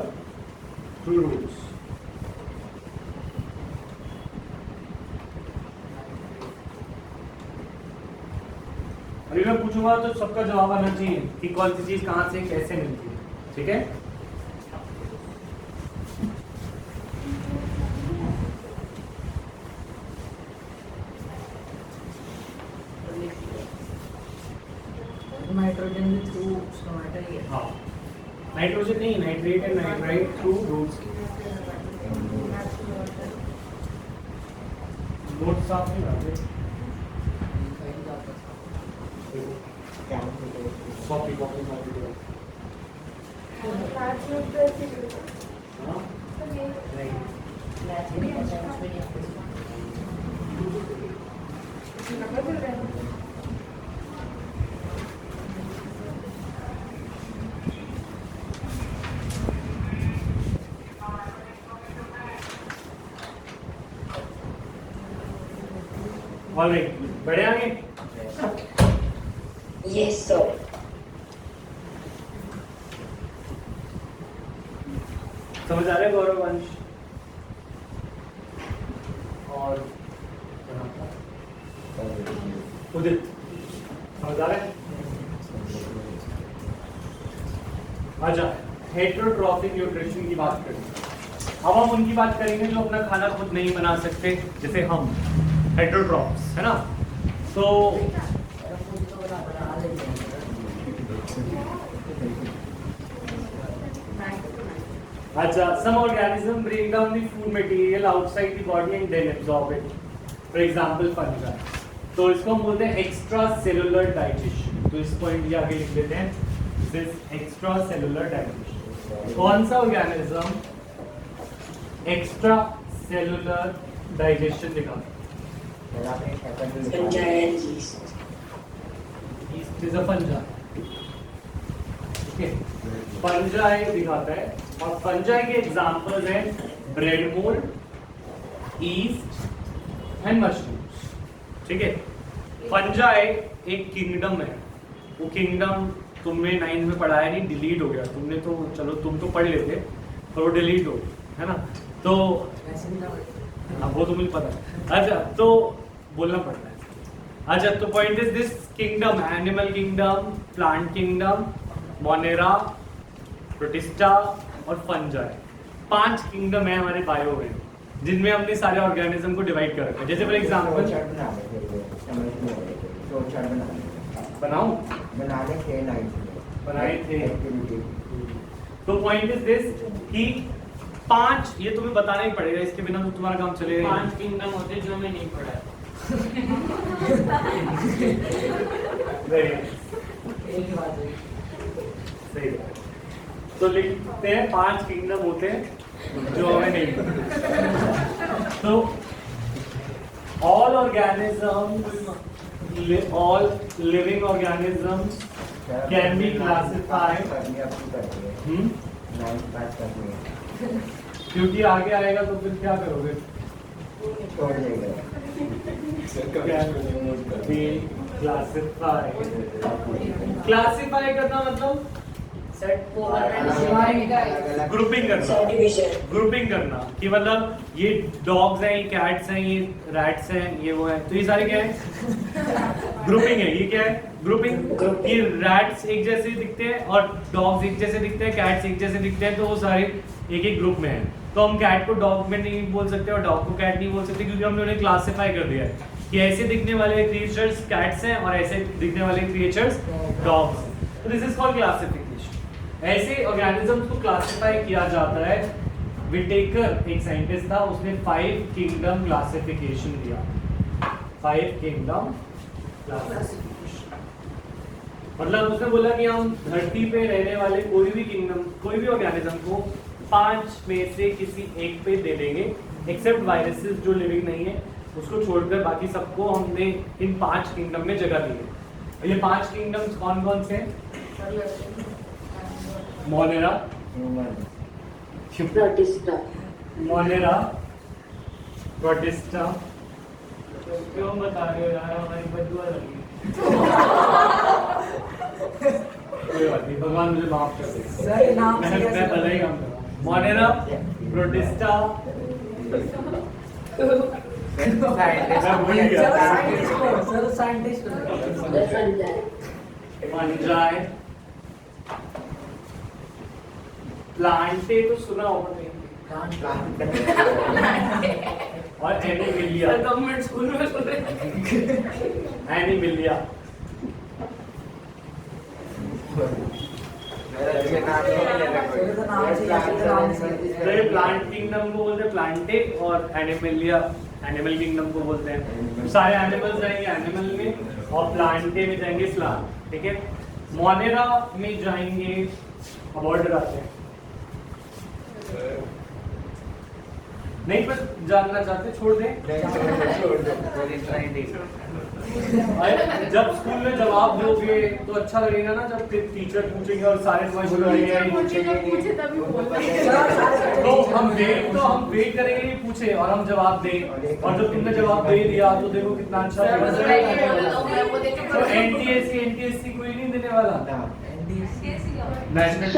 [SPEAKER 1] through roots. अभी मैं पूछूंगा तो सबका जवाब आना चाहिए कि कौन सी चीज कहाँ से कैसे मिलती है। ठीक है,
[SPEAKER 8] नाइट्रोजन भी थ्रू स्टोमेटा ही है।
[SPEAKER 1] हाँ, नाइट्रोजन नहीं, nitrate and nitrite through roots. Note साफ नहीं करते, कॉपी कॉपी कॉपी हाँ नहीं, ऑलराइट, बढ़े आगे।
[SPEAKER 2] Yes, sir.
[SPEAKER 1] समझ आ रहे गौरव वंश और उदित? समझ आ रहे? अच्छा, हेटेरोट्रॉफिक न्यूट्रिशन की बात करें। अब हम उनकी बात करेंगे जो अपना खाना खुद नहीं बना सकते, जैसे हम हेटेरोट्रॉफ्स, है ना? तो अच्छा, some organism bring down the food material outside the body and then absorb it. For example, fungi. तो इसको हम बोलते हैं एक्स्ट्रा सेलुलर डाइजेशन। तो इस पॉइंट ये आगे लिख देते हैं, दिस एक्स्ट्रा सेलुलर डाइजेशन। कौन सा ऑर्गेनिज्म एक्स्ट्रा सेलुलर डाइजेशन दिखाता
[SPEAKER 2] Fungi and yeast.
[SPEAKER 1] है? Is a फंजा। ठीक है, फंजाई दिखाता है, और फंजाई के एग्जांपल्स हैं bread mould, east and mushrooms. ठीक है, फंजाई एक किंगडम है। वो किंगडम तुमने 9th में पढ़ाया नहीं, डिलीट हो गया। तुमने तो चलो तुम तो पढ़ लेते, पर वो डिलीट हो गया, है ना? तो हाँ, वो तो मुझे पता है। अच्छा, तो बोलना पड़ता है। अच्छा, तो point is this kingdom, animal kingdom, plant kingdom, Monera, protista और फंजाई। 5 किंगडम है हमारे बायो में, जिनमें हमने सारे ऑर्गेनिज्म को डिवाइड कर रखा है। जैसे फॉर एग्जांपल बनाऊं, बनाए थे। तो पॉइंट इज दिस कि 5, ये तुम्हें बताना ही पड़ेगा, इसके बिना तो तुम्हारा काम चलेगा।
[SPEAKER 4] 5 किंगडम होते जो मैं नहीं पढ़ा है।
[SPEAKER 8] एक ही बात है।
[SPEAKER 1] सही है। तो लिखते हैं 5 किंगडम होते हैं जो हमें नहीं पता। तो all organisms, all living organisms can be classified. क्योंकि आगे आएगा तो फिर क्या करोगे? क्लासिफाई करना मतलब ग्रुपिंग करना,
[SPEAKER 2] Subdivision.
[SPEAKER 1] ग्रुपिंग करना कि मतलब ये डॉग्स हैं, ये कैट्स हैं, ये रैट्स हैं, ये वो है। तो ये सारे क्या है? ग्रुपिंग है। ये क्या है? ग्रुपिंग। ये रैट्स एक जैसे दिखते हैं और डॉग्स एक जैसे दिखते हैं, कैट्स एक जैसे दिखते हैं, तो वो सारे एक एक ग्रुप में हैं। तो हम कैट को डॉग में नहीं बोल सकते और डॉग को कैट नहीं बोल सकते, क्योंकि हमने उन्हें क्लासिफाई कर दिया है कि ऐसे दिखने वाले क्रिएचर्स कैट्स हैं और ऐसे दिखने वाले क्रिएचर्स डॉग्स हैं। तो दिस इज कॉल्ड क्लासिफिकेशन। ऐसे ऑर्गेनिजम्स को क्लासिफाई किया जाता है। विटेकर एक साइंटिस्ट था, उसने 5 किंगडम क्लासिफिकेशन दिया। 5 किंगडम क्लासिफिकेशन मतलब उसने बोला कि हम धरती पे रहने वाले कोई भी किंगडम, कोई भी ऑर्गेनिज्म को 5 में से किसी एक पे दे देंगे, एक्सेप्ट वायरसेस जो लिविंग नहीं है उसको छोड़कर बाकी सबको हमने इन 5 किंगडम में जगह दी है। और ये 5 किंगडम्स कौन कौन से हैं? मोनेरा,
[SPEAKER 2] प्रोटिस्टा,
[SPEAKER 1] मोनेरा, प्रोटिस्टा,
[SPEAKER 4] क्यों बता रहे हो यार, हमारी बदुआ लगी।
[SPEAKER 1] कोई बात नहीं, भगवान मुझे माफ कर दे।
[SPEAKER 8] सर ये नाम से
[SPEAKER 1] मैं भला ही काम कर रहा हूँ। मोनेरा, प्रोटिस्टा, मैं भूल गया।
[SPEAKER 8] सर साइंटिस्ट
[SPEAKER 1] फंजाई, प्लांटे तो सुना होगा नहीं, और एनिमिलिया,
[SPEAKER 4] गवर्नमेंट स्कूल में सुन रहे।
[SPEAKER 1] एनिमिलिया, तो ये प्लांट किंगडम को बोलते हैं प्लांटे, और एनिमिलिया एनिमल किंगडम को बोलते हैं। सारे एनिमल्स जाएंगे एनिमल में, और प्लांटे में जाएंगे प्लांट। ठीक है, मोनेरा में जाएंगे, अब ऑर्डर आते हैं। नहीं पर जानना चाहते छोड़ दें। अरे जब स्कूल में जवाब दोगे तो अच्छा लगेगा ना, जब टीचर पूछेंगे और सारे
[SPEAKER 5] पूछे तभी
[SPEAKER 1] तो हम वेट करेंगे कि पूछे और हम जवाब दें, और जब तुमने जवाब दे दिया तो देखो कितना अच्छा तो एनटीएससी कोई नहीं देने वाला, नेशनल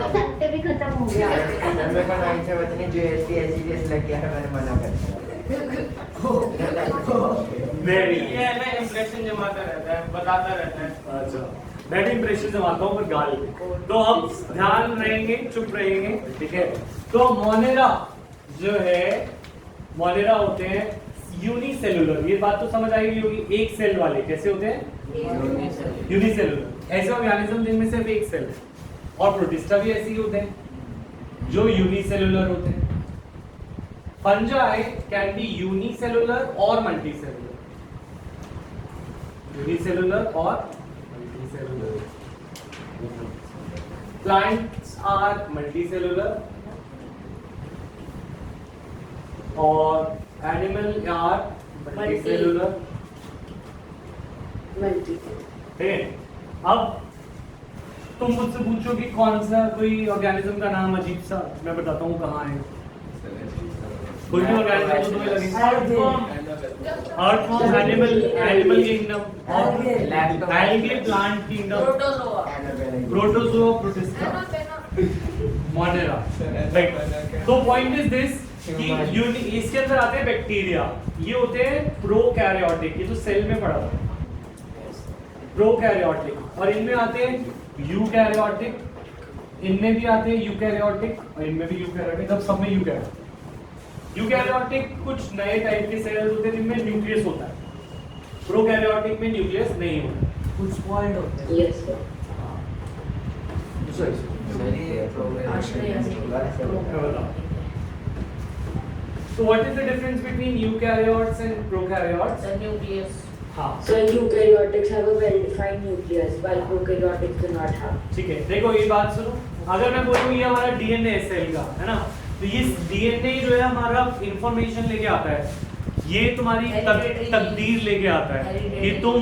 [SPEAKER 9] संडे भी खत्म हो गया।
[SPEAKER 4] ये है ना, इम्प्रेशन जमाता रहता है, बताता रहता है।
[SPEAKER 1] अच्छा, मैं भी इंप्रेशन जमाता हूँ पर गाल पे। तो अब ध्यान रहेंगे, चुप रहेंगे। ठीक है, तो मोनेरा जो है, मोनेरा होते हैं यूनिसेलुलर। ये बात तो समझ आएगी होगी, एक सेल वाले कैसे होते हैं? यूनिसेलुलर, ऐसे ऑर्गेनिज्म जिनमें सिर्फ एक सेल है। और प्रोटिस्टा भी ऐसे ही होते हैं जो यूनिसेलुलर होते हैं। फंजाई कैन बी यूनिसेलुलर और मल्टीसेलुलर, यूनिसेलुलर और मल्टीसेलुलर। प्लांट्स आर मल्टीसेलुलर और एनिमल आर मल्टीसेलुलर। ठीक है, अब तुम मुझसे पूछो कि कौन सा कोई ऑर्गेनिज्म का नाम अजीब सा, मैं बताता हूँ कहाँ है। कोई भी ऑर्गेनिज्म तो तुम्हें लगे earthworm, animal kingdom, algae plant kingdom, protozoa, protista, Monera. Right, तो पॉइंट इज दिस कि इसके अंदर आते हैं बैक्टीरिया, ये होते हैं प्रोकैरियोटिक, ये तो सेल में पड़ा हुआ है, प्रोकैरियोटिक। और इनमें आते हैं यूकैरियोटिक, इनमें भी आते हैं यूकैरियोटिक, और इनमें भी यूकैरियोटिक, अब सब में यूकैरियोटिक। यूकैरियोटिक कुछ नए टाइप के सेल्स होते हैं जिनमें न्यूक्लियस होता है, प्रोकैरियोटिक में न्यूक्लियस नहीं होता,
[SPEAKER 8] कुछ पॉइंट होते हैं।
[SPEAKER 2] Yes sir.
[SPEAKER 1] So what is the difference between eukaryotes and prokaryotes?
[SPEAKER 7] The nucleus.
[SPEAKER 1] हाँ,
[SPEAKER 2] So eukaryotics have a well-defined nucleus, while prokaryotics do not have.
[SPEAKER 1] ठीक है, देखो ये बात सुनो, अगर मैं बोलूँ ये हमारा डीएनए सेल का है ना, तो ये डीएनए जो है हमारा इंफॉर्मेशन लेके आता है, ये तुम्हारी तकदीर लेके आता है कि तुम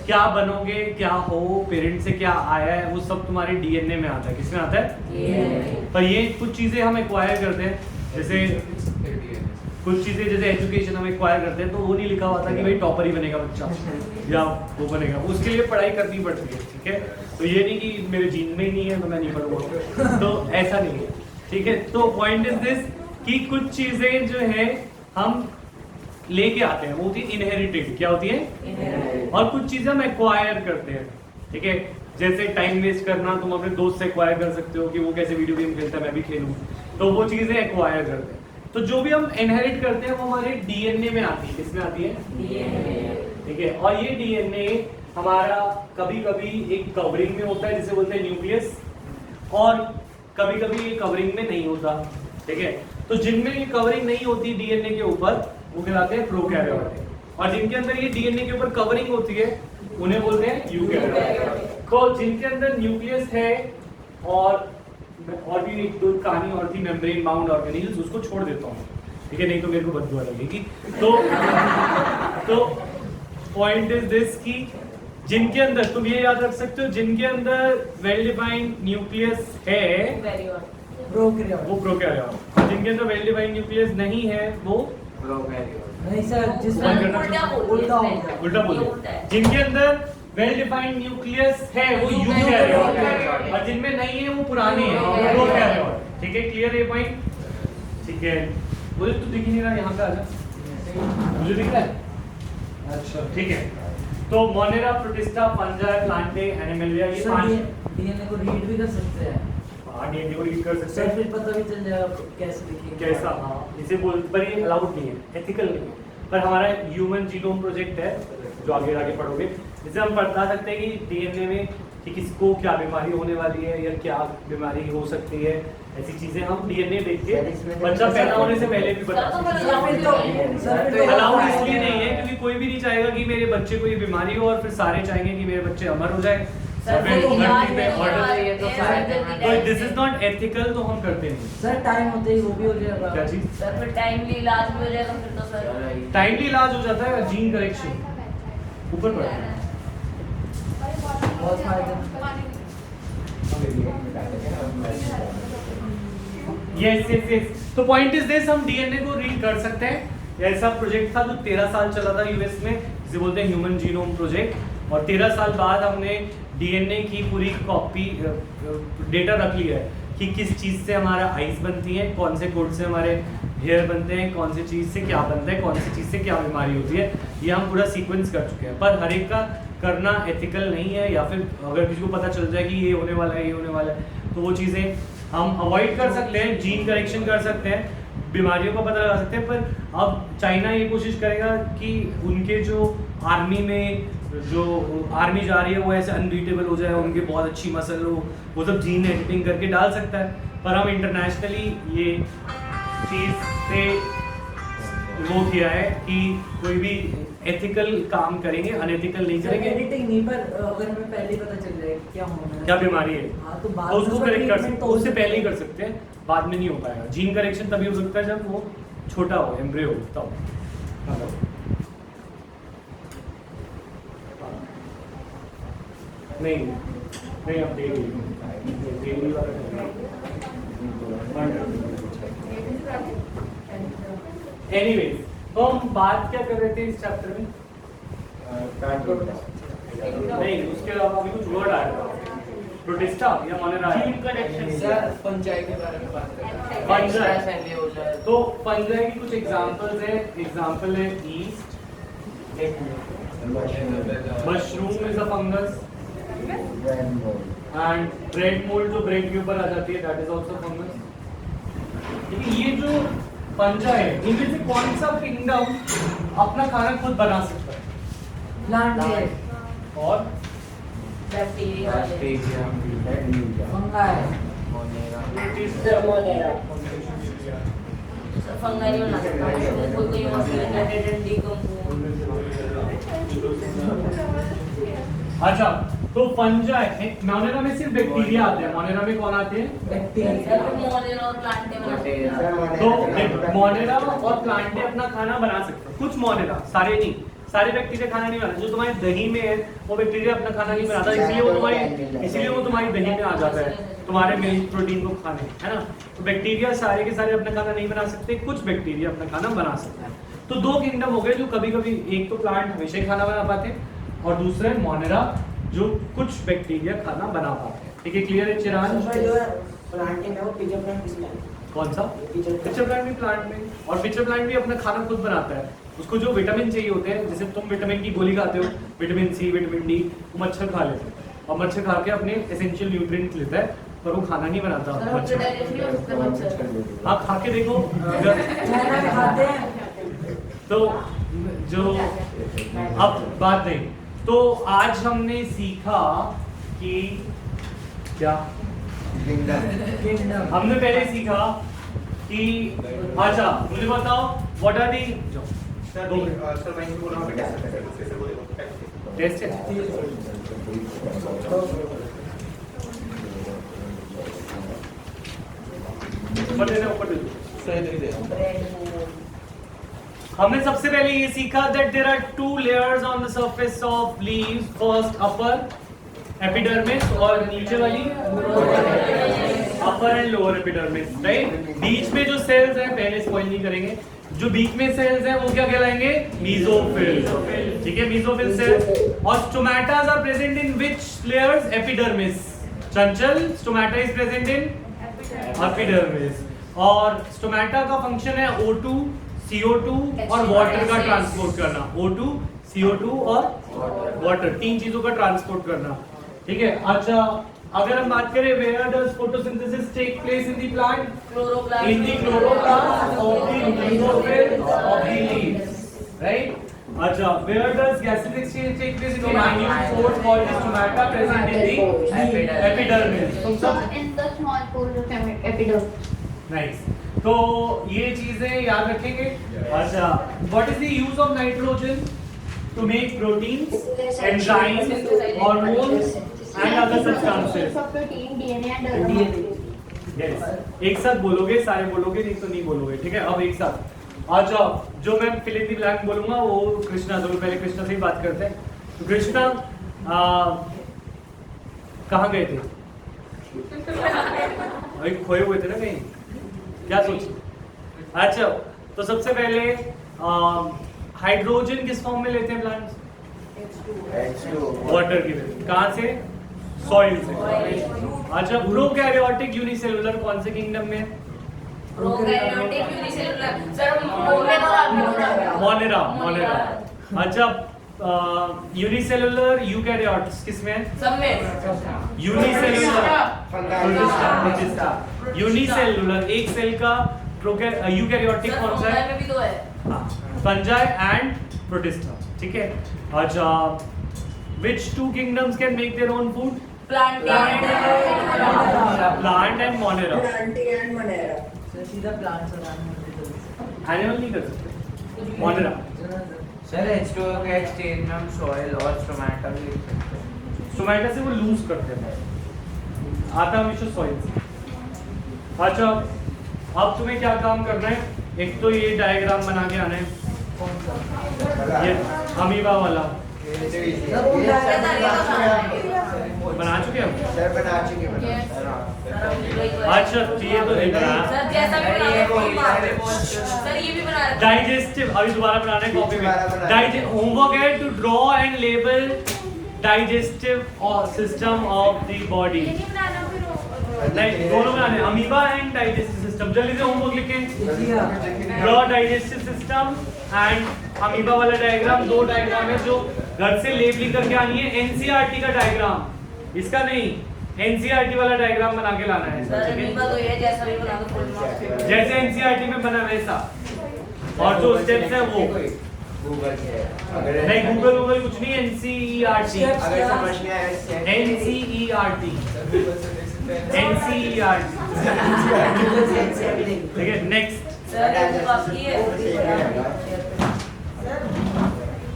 [SPEAKER 1] क्या बनोगे, क्या हो, पेरेंट्स से क्या आया है, वो सब तुम्हारे डीएनए में आता है। किसमें आता है? पर ये कुछ चीजें हम एक्वायर करते हैं, जैसे कुछ चीजें जैसे एजुकेशन हम एक्वायर करते हैं, तो वो नहीं लिखा हुआ था कि भाई टॉपर ही बनेगा बच्चा या वो बनेगा, उसके लिए पढ़ाई करनी पड़ती है। ठीक है, तो ये नहीं कि मेरे जीन में ही नहीं है तो मैं नहीं पढ़ूंगा, तो ऐसा नहीं है। ठीक है, तो पॉइंट इज दिस कि कुछ चीजें जो है हम लेके आते हैं, वो होती है इनहेरिटेड। क्या होती है? और कुछ चीजें हम एक्वायर करते हैं। ठीक है, जैसे टाइम वेस्ट करना, तुम अपने दोस्त से एक्वायर कर सकते हो कि वो कैसे वीडियो गेम खेलता है, मैं भी खेलूं, तो वो चीजें एक्वायर करते हैं। तो जो भी हम इनहेरिट करते हैं वो हमारे डीएनए में आती है। किसमें आती है? डीएनए। ठीक है, और ये डीएनए हमारा कभी कभी एक कवरिंग में होता है जिसे बोलते हैं न्यूक्लियस, और कभी कभी ये कवरिंग में नहीं होता, ठीक है। तो जिनमें ये कवरिंग नहीं होती डीएनए के ऊपर वो कहलाते हैं प्रोकैरियोट, और जिनके अंदर ये डीएनए के ऊपर कवरिंग होती है उन्हें बोलते हैं यूकैरियोट। तो जिनके अंदर न्यूक्लियस है और भी एक दो कहानी और थी, मेम्ब्रेन बाउंड ऑर्गेनेल्स, उसको छोड़ देता हूँ, ठीक है, नहीं तो मेरे को बदबू लगेगी। तो पॉइंट इज दिस कि जिनके अंदर तुम ये याद रख सकते हो, जिनके अंदर वेल डिफाइंड न्यूक्लियस है
[SPEAKER 8] प्रोकैरियोट।
[SPEAKER 1] वो प्रोकैरियोट, और जिनके अंदर वेल डिफाइंड न्यूक्लियस नहीं है वो
[SPEAKER 8] नहीं सर, जिसमें
[SPEAKER 7] उल्टा हो गया।
[SPEAKER 1] उल्टा बोलो। जिनके अंदर वेल डिफाइंड न्यूक्लियस है वो यूकैरियोट है, और जिनमें नहीं है वो पुराने हैं, प्रोकैरियोट। ठीक है, क्लियर ये पॉइंट? ठीक है, मुझे तो दिख ही नहीं रहा, यहाँ पे आ जा, मुझे दिख रहा है। अच्छा ठीक है, तो Monera, protista, fungi, Plantae, Animalia, ये पांच
[SPEAKER 8] डीएनए को रीड भी कर सकते हैं।
[SPEAKER 1] डीएनए को रीड कर सकते
[SPEAKER 8] सर
[SPEAKER 1] हैं।
[SPEAKER 8] फिर पता भी चल जाएगा कैसे दिखेगा,
[SPEAKER 1] कैसा, हाँ, इसे बोल, पर ये अलाउड नहीं है, एथिकल नहीं है। पर हमारा ह्यूमन जीनोम प्रोजेक्ट है जो आगे आगे पढ़ोगे, जिससे हम बता सकते हैं कि डीएनए में कि किसको क्या बीमारी होने वाली है या क्या बीमारी हो सकती है, ऐसी चीजें हम डीएनए देख के बच्चा पैदा होने से पहले भी बता सकते हैं। अलाउड इसलिए नहीं है क्योंकि कोई भी नहीं चाहेगा कि मेरे बच्चे को ये बीमारी हो और फिर सारे चाहेंगे कि मेरे बच्चे अमर हो जाए। तो दिस इज नॉट एथिकल, तो हम करते नहीं।
[SPEAKER 8] सर टाइम होते ही वो भी हो जाएगा।
[SPEAKER 1] क्या चीज?
[SPEAKER 7] सर फिर टाइमली इलाज भी हो जाएगा फिर तो सर।
[SPEAKER 1] टाइमली इलाज हो जाता है, जीन करेक्शन ऊपर पड़ता है।
[SPEAKER 8] बहुत फायदे।
[SPEAKER 1] यस यस यस, तो पॉइंट इज दिस, हम डीएनए को रीड कर सकते हैं। ऐसा प्रोजेक्ट था जो 13 साल चला था यूएस में, जिसे बोलते हैं ह्यूमन जीनोम प्रोजेक्ट, और 13 साल बाद हमने डीएनए की पूरी कॉपी डेटा रख लिया है कि किस चीज़ से हमारा आइज बनती है, कौन से कोड से हमारे हेयर बनते हैं, कौन सी चीज़ से क्या बनता है, कौन सी चीज़ से क्या बीमारी होती है, ये हम पूरा सीक्वेंस कर चुके हैं। पर हर एक का करना एथिकल नहीं है, या फिर अगर किसी को पता चल जाए कि ये होने वाला है, ये होने वाला है, तो वो चीज़ें हम अवॉइड कर सकते हैं, जीन करेक्शन कर सकते हैं, बीमारियों का पता लगा सकते हैं। पर अब चाइना ये कोशिश करेगा कि उनके जो आर्मी में जो आर्मी जा रही है वो ऐसे अनबीटेबल हो जाए, उनके बहुत अच्छी मसल हो, वो सब जीन एडिटिंग करके डाल सकता है। पर हम इंटरनेशनली ये चीज़ से वो किया है कि कोई भी एथिकल काम करेंगे, अनएथिकल नहीं करेंगे।
[SPEAKER 8] एडिटिंग नहीं, पर अगर हमें पहले ही पता चल जाए क्या होना है,
[SPEAKER 1] क्या बीमारी है,
[SPEAKER 8] हाँ, तो बाद
[SPEAKER 1] तो उसको
[SPEAKER 8] में
[SPEAKER 1] करेक्ट कर
[SPEAKER 8] treatment
[SPEAKER 1] सकते
[SPEAKER 8] तो
[SPEAKER 1] हैं, उससे पहले ही कर सकते हैं, बाद में नहीं हो पाएगा। जीन करेक्शन तभी हो सकता है जब वो छोटा हो, एम्ब्रियो हो, तब। नहीं नहीं, अब डेली वाला एनीवेज, तो हम बात क्या कर रहे थे इस चैप्टर में? नहीं, उसके अलावा अभी कुछ वर्ड आया था, प्रोटिस्टा या मोनेरा आया।
[SPEAKER 4] जीन करेक्शन सर पंचायत के बारे में बात कर रहे हैं।
[SPEAKER 1] पंचायत।
[SPEAKER 4] ऐसे हो जाए
[SPEAKER 1] तो पंजाई की कुछ एग्जांपल्स है। एग्जांपल है east, mushroom is a fungus, and bread mould जो ब्रेड के ऊपर आ जाती है, दैट इज आल्सो फंगस। लेकिन ये जो पंजा है, इनमें से कौन सा किंगडम अपना खाना खुद बना सकता है?
[SPEAKER 8] प्लांट है
[SPEAKER 1] और
[SPEAKER 7] बैक्टीरिया
[SPEAKER 8] फंगा है।
[SPEAKER 7] सर फंगा नहीं बना सकता, कोई कोई मशीन
[SPEAKER 1] अच्छा, तो पंजा है, मोनेरा में सिर्फ बैक्टीरिया आते हैं। मोनेरा में कौन आते हैं?
[SPEAKER 8] बैक्टीरिया।
[SPEAKER 7] मोनेरा और प्लांटे बना
[SPEAKER 1] तो मोनेरा और प्लांटे अपना खाना बना सकते हैं। कुछ मोनेरा, सारे नहीं, सारे बैक्टीरिया खाना नहीं बनाते। जो तुम्हारे दही में है वो बैक्टीरिया अपना खाना नहीं बनाता, इसलिए वो तुम्हारी दही में आ जाता है, तुम्हारे मिल्क प्रोटीन को खाने, है ना। तो बैक्टीरिया सारे के सारे अपना खाना नहीं बना सकते, कुछ बैक्टीरिया अपना खाना बना सकते हैं। तो दो किंगडम हो गए जो कभी कभी, एक तो प्लांट हमेशा ही खाना बना पाते हैं, और दूसरे मोनेरा जो कुछ बैक्टीरिया खाना बना पाते हैं। ठीक है, क्लियर है चिराग?
[SPEAKER 8] प्लांटिंग है वो पिजन प्लांट किसमें है?
[SPEAKER 1] कौन सा? पिक्चर प्लांट भी प्लांट में, और पिक्चर प्लांट भी अपना खाना खुद बनाता है। उसको जो विटामिन चाहिए होते हैं, जैसे तुम विटामिन की गोली खाते हो, विटामिन सी, विटामिन डी, वो मच्छर खा लेते हैं, और मच्छर खा के अपने एसेंशियल न्यूट्रिएंट्स लेता है, पर वो खाना नहीं बनाता मच्छर। हाँ, खा के देखो
[SPEAKER 8] चाइना में खाते हैं।
[SPEAKER 1] तो जो अब बात नहीं, तो आज हमने सीखा कि क्या
[SPEAKER 6] किंगडम
[SPEAKER 1] हमने पहले सीखा कि अच्छा मुझे बताओ व्हाट आर दी टेस्ट हमने सबसे पहले ये सीखा that there are two layers on the surface of leaves first upper epidermis और नीचे वाली upper and lower epidermis right बीच में जो सेल्स हैं पहले स्पॉइल नहीं करेंगे जो बीच में सेल्स हैं वो क्या कहलाएंगे मेसोफिल ठीक है मेसोफिल सेल्स और stomatas are present in which layers epidermis चंचल stomata is present in epidermis और स्टोमेटा का फंक्शन है O2 CO2 और वाटर का ट्रांसपोर्ट करना O2 CO2 और वाटर तीन चीजों का ट्रांसपोर्ट करना ठीक है अच्छा अगर हम बात करें where does photosynthesis take place in the plant
[SPEAKER 7] chloroplast
[SPEAKER 1] in the chloroplast of the mesophyll of the leaves right acha where does gases exchange take place in the minute pores called the stomata present in the epidermis
[SPEAKER 9] So in the small pores of epidermis.
[SPEAKER 1] nice तो ये चीजें याद रखेंगे अच्छा what is the use of nitrogen to make proteins enzymes hormones and other substances
[SPEAKER 9] For protein, DNA and other molecules.
[SPEAKER 1] Yes. एक साथ बोलोगे सारे बोलोगे नहीं तो नहीं बोलोगे ठीक है अब एक साथ अच्छा जो मैं फिल इन द ब्लैंक बोलूंगा वो कृष्णा तो पहले कृष्णा से ही बात करते हैं तो कृष्णा कहाँ गए थे अभी खोए हुए थे ना कहीं क्या सोची अच्छा तो सबसे पहले हाइड्रोजन किस फॉर्म में लेते हैं प्लांट्स वाटर की वजह कहाँ से सॉइल से अच्छा प्रोकैरियोटिक यूनिसेलुलर कौन से किंगडम में
[SPEAKER 7] प्रोकैरियोटिक यूनिसेलुलर सर
[SPEAKER 1] मोनेरा अच्छा यूनिसेलुलर यूकैरियोट्स किसमें है
[SPEAKER 7] सब में
[SPEAKER 1] यूनिसेलुलर यूनिसेलुलर एक सेल का यूकैरियोटिक कौन सा है
[SPEAKER 7] में भी तो है
[SPEAKER 1] फंजाई एंड प्रोटिस्टा ठीक है अच्छा which two kingdoms can make their own food
[SPEAKER 7] plant
[SPEAKER 1] plant and monera
[SPEAKER 8] sir सीधा प्लांट से
[SPEAKER 1] animal नहीं कर सकते monera
[SPEAKER 6] सर H2O के एक्सचेंज में हम सॉइल और स्टोमेटा भी लिख सकते हैं
[SPEAKER 1] स्टोमेटा से वो लूज करते हैं आता हमेशा सॉइल से अच्छा अब तुम्हें क्या काम करना है एक तो ये डायग्राम बना के आना है ये अमीबा वाला बना चुके हम
[SPEAKER 6] सर बना चुके
[SPEAKER 1] अच्छा तो ये तो एक
[SPEAKER 7] सर जैसा भी बना सर ये भी बना रखा है
[SPEAKER 1] डाइजेस्टिव अभी दोबारा बनाना है कॉपी
[SPEAKER 6] दोबारा बनाना
[SPEAKER 1] में
[SPEAKER 6] है।
[SPEAKER 1] होमवर्क है to draw and label digestive system of the body नहीं दोनों बनाने हैं अमीबा एंड डाइजेस्टिव सिस्टम जल्दी से होमवर्क लिखें draw digestive system and amoeba वाला डायग्राम दो डायग्राम है जो घर से लेबलिंग करके आनी है एनसीईआरटी का डायग्राम इसका नहीं एनसीईआरटी वाला डायग्राम बना के लाना है
[SPEAKER 7] सर
[SPEAKER 1] ठीक है
[SPEAKER 7] अमीबा तो ये जैसा भी बना दो फुल मार्क्स
[SPEAKER 1] जैसे एनसीईआरटी में बना वैसा और जो स्टेप्स है वो
[SPEAKER 6] गूगल से अगर
[SPEAKER 1] नहीं गूगल कुछ नहीं एनसीईआरटी
[SPEAKER 6] अगर समझ में आए
[SPEAKER 1] एनसीईआरटी एनसीईआरटी ठीक है नेक्स्ट
[SPEAKER 7] सर बाकी है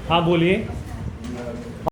[SPEAKER 1] हाँ बोलिए